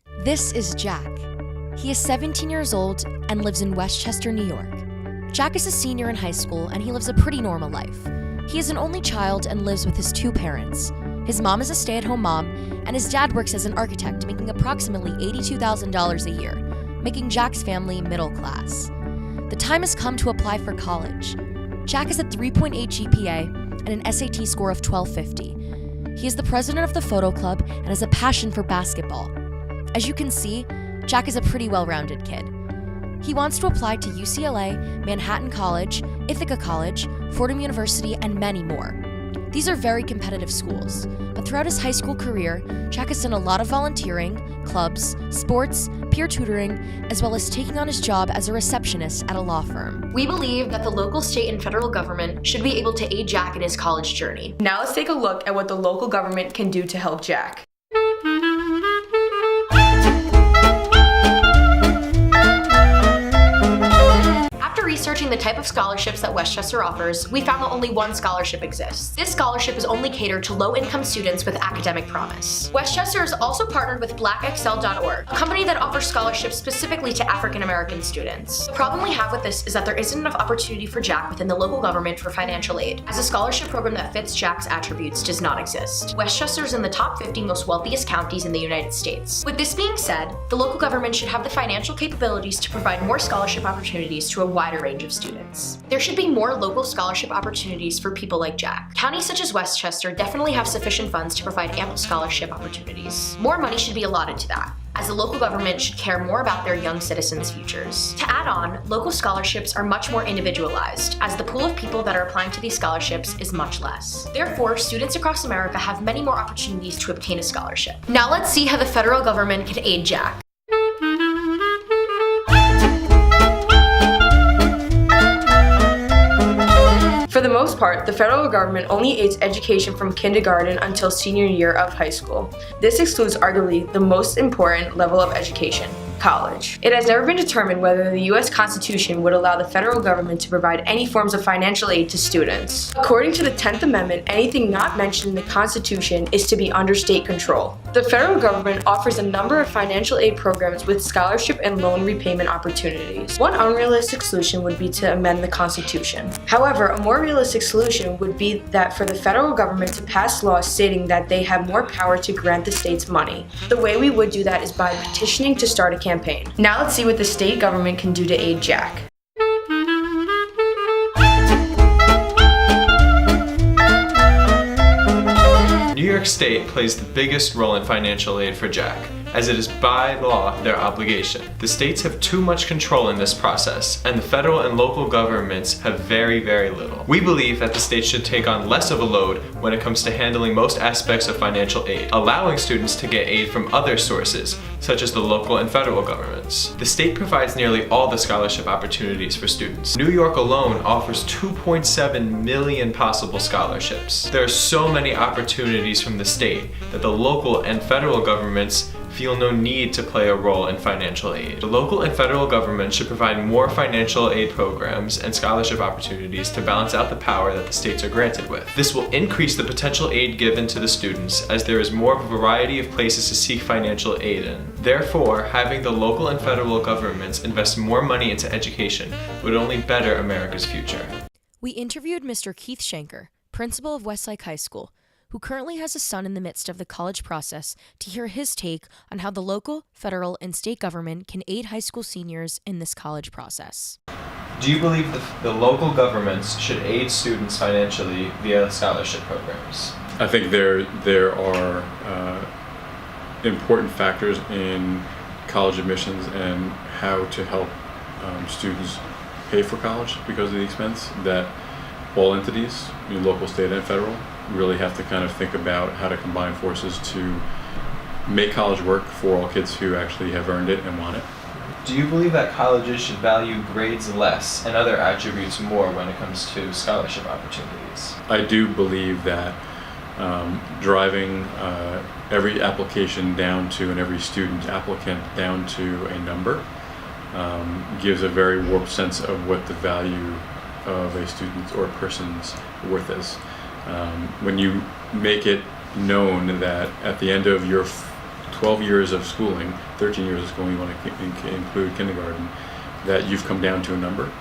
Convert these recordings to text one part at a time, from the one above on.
This is Jack. He is 17 years old and lives in Westchester, New York. Jack is a senior in high school and he lives a pretty normal life. He is an only child and lives with his two parents. His mom is a stay-at-home mom and his dad works as an architect, making approximately $82,000 a year, making Jack's family middle class. The time has come to apply for college. Jack has a 3.8 GPA and an SAT score of 1250. He is the president of the photo club and has a passion for basketball. As you can see, Jack is a pretty well-rounded kid. He wants to apply to UCLA, Manhattan College, Ithaca College, Fordham University, and many more. These are very competitive schools, but throughout his high school career, Jack has done a lot of volunteering, clubs, sports, peer tutoring, as well as taking on his job as a receptionist at a law firm. We believe that the local, state, and federal government should be able to aid Jack in his college journey. Now let's take a look at what the local government can do to help Jack. Researching the type of scholarships that Westchester offers, we found that only one scholarship exists. This scholarship is only catered to low-income students with academic promise. Westchester is also partnered with blackxl.org, a company that offers scholarships specifically to African-American students. The problem we have with this is that there isn't enough opportunity for Jack within the local government for financial aid, as a scholarship program that fits Jack's attributes does not exist. Westchester is in the top 50 most wealthiest counties in the United States. With this being said, the local government should have the financial capabilities to provide more scholarship opportunities to a wider range of students. There should be more local scholarship opportunities for people like Jack. Counties such as Westchester definitely have sufficient funds to provide ample scholarship opportunities. More money should be allotted to that, as the local government should care more about their young citizens' futures. To add on, local scholarships are much more individualized, as the pool of people that are applying to these scholarships is much less. Therefore, students across America have many more opportunities to obtain a scholarship. Now let's see how the federal government can aid Jack. For the most part, the federal government only aids education from kindergarten until senior year of high school. This excludes arguably the most important level of education, college. It has never been determined whether the U.S. Constitution would allow the federal government to provide any forms of financial aid to students. According to the 10th Amendment, anything not mentioned in the Constitution is to be under state control. The federal government offers a number of financial aid programs with scholarship and loan repayment opportunities. One unrealistic solution would be to amend the Constitution. However, a more realistic solution would be that for the federal government to pass laws stating that they have more power to grant the states money. The way we would do that is by petitioning to start a campaign. Now let's see what the state government can do to aid Jack. New York State plays the biggest role in financial aid for Jack, as it is by law their obligation. The states have too much control in this process, and the federal and local governments have very, very little. We believe that the states should take on less of a load when it comes to handling most aspects of financial aid, allowing students to get aid from other sources, such as the local and federal governments. The state provides nearly all the scholarship opportunities for students. New York alone offers 2.7 million possible scholarships. There are so many opportunities from the state that the local and federal governments feel no need to play a role in financial aid. The local and federal government should provide more financial aid programs and scholarship opportunities to balance out the power that the states are granted with. This will increase the potential aid given to the students, as there is more of a variety of places to seek financial aid in. Therefore, having the local and federal governments invest more money into education would only better America's future. We interviewed Mr. Keith Shanker, principal of Westlake High School, who currently has a son in the midst of the college process, to hear his take on how the local, federal, and state government can aid high school seniors in this college process. Do you believe the local governments should aid students financially via scholarship programs? I think there are important factors in college admissions and how to help students pay for college because of the expense that all entities, local, state, and federal, really have to kind of think about how to combine forces to make college work for all kids who actually have earned it and want it. Do you believe that colleges should value grades less and other attributes more when it comes to scholarship opportunities? I do believe that driving every application down to, and every student applicant down to a number gives a very warped sense of what the value of a student's or a person's worth is. When you make it known that at the end of your 12 years of schooling, 13 years of schooling, you want to include kindergarten, that you've come down to a number.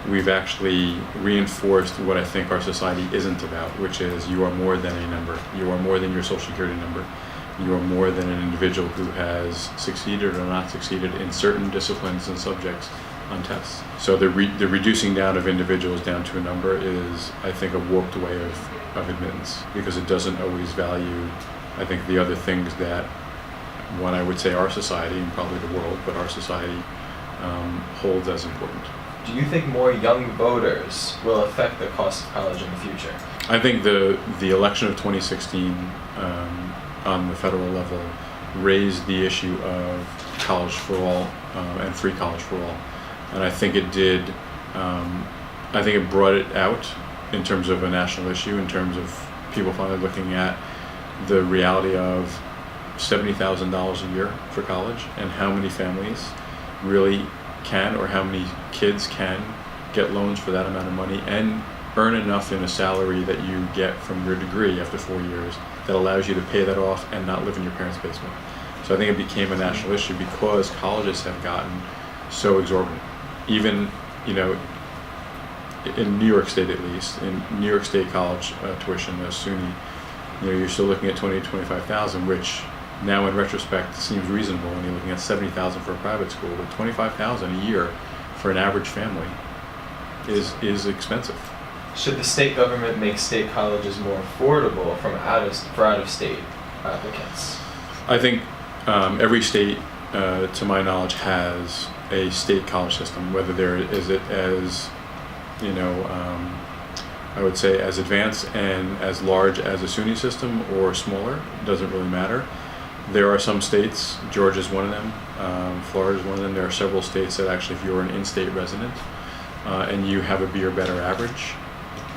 We've actually reinforced what I think our society isn't about, which is you are more than a number. You are more than your social security number. You are more than an individual who has succeeded or not succeeded in certain disciplines and subjects on tests. So the reducing down of individuals down to a number is, I think, a warped way of admittance, because it doesn't always value, I think, the other things that, one, I would say our society, and probably the world, but our society holds as important. Do you think more young voters will affect the cost of college in the future? I think the election of 2016 on the federal level raised the issue of college for all and free college for all. And I think it did, I think it brought it out in terms of a national issue, in terms of people finally looking at the reality of $70,000 a year for college and how many families really can, or how many kids can get loans for that amount of money and earn enough in a salary that you get from your degree after 4 years that allows you to pay that off and not live in your parents' basement. So I think it became a national issue because colleges have gotten so exorbitant. Even, in New York State at least, in New York State college tuition, SUNY, you're still looking at $20,000 to $25,000, which now in retrospect seems reasonable when you're looking at $70,000 for a private school, but $25,000 a year for an average family is expensive. Should the state government make state colleges more affordable for out-of-state applicants? I think every state, to my knowledge, has a state college system, whether there is it as, I would say as advanced and as large as a SUNY system or smaller, doesn't really matter. There are some states, Georgia's one of them, Florida's one of them, there are several states that actually, if you're an in-state resident and you have a B or better average,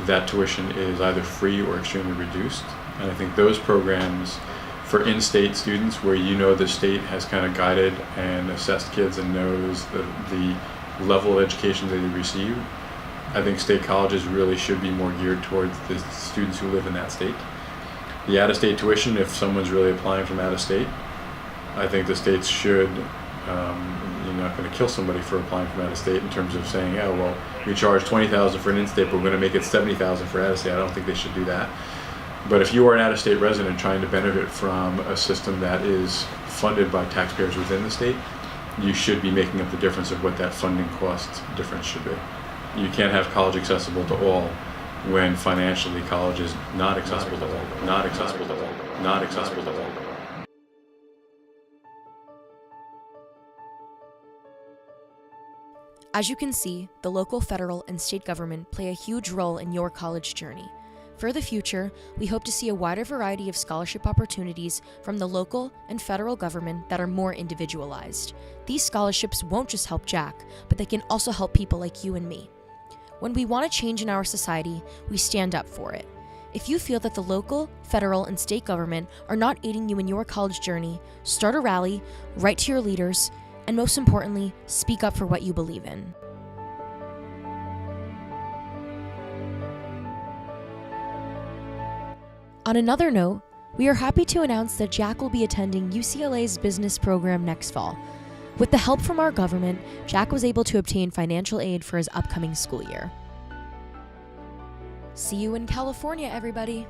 that tuition is either free or extremely reduced. And I think those programs for in-state students, where the state has kind of guided and assessed kids and knows the level of education that they receive, I think state colleges really should be more geared towards the students who live in that state. The out-of-state tuition, if someone's really applying from out-of-state, I think the states should, you're not going to kill somebody for applying from out-of-state in terms of saying, oh, well, we charge $20,000 for an in-state, but we're going to make it $70,000 for out-of-state. I don't think they should do that. But if you are an out-of-state resident trying to benefit from a system that is funded by taxpayers within the state, you should be making up the difference of what that funding cost difference should be. You can't have college accessible to all when financially college is not accessible to all, not accessible to all, not accessible to all. As you can see, the local, federal, and state government play a huge role in your college journey. For the future, we hope to see a wider variety of scholarship opportunities from the local and federal government that are more individualized. These scholarships won't just help Jack, but they can also help people like you and me. When we want a change in our society, we stand up for it. If you feel that the local, federal, and state government are not aiding you in your college journey, start a rally, write to your leaders, and most importantly, speak up for what you believe in. On another note, we are happy to announce that Jack will be attending UCLA's business program next fall. With the help from our government, Jack was able to obtain financial aid for his upcoming school year. See you in California, everybody!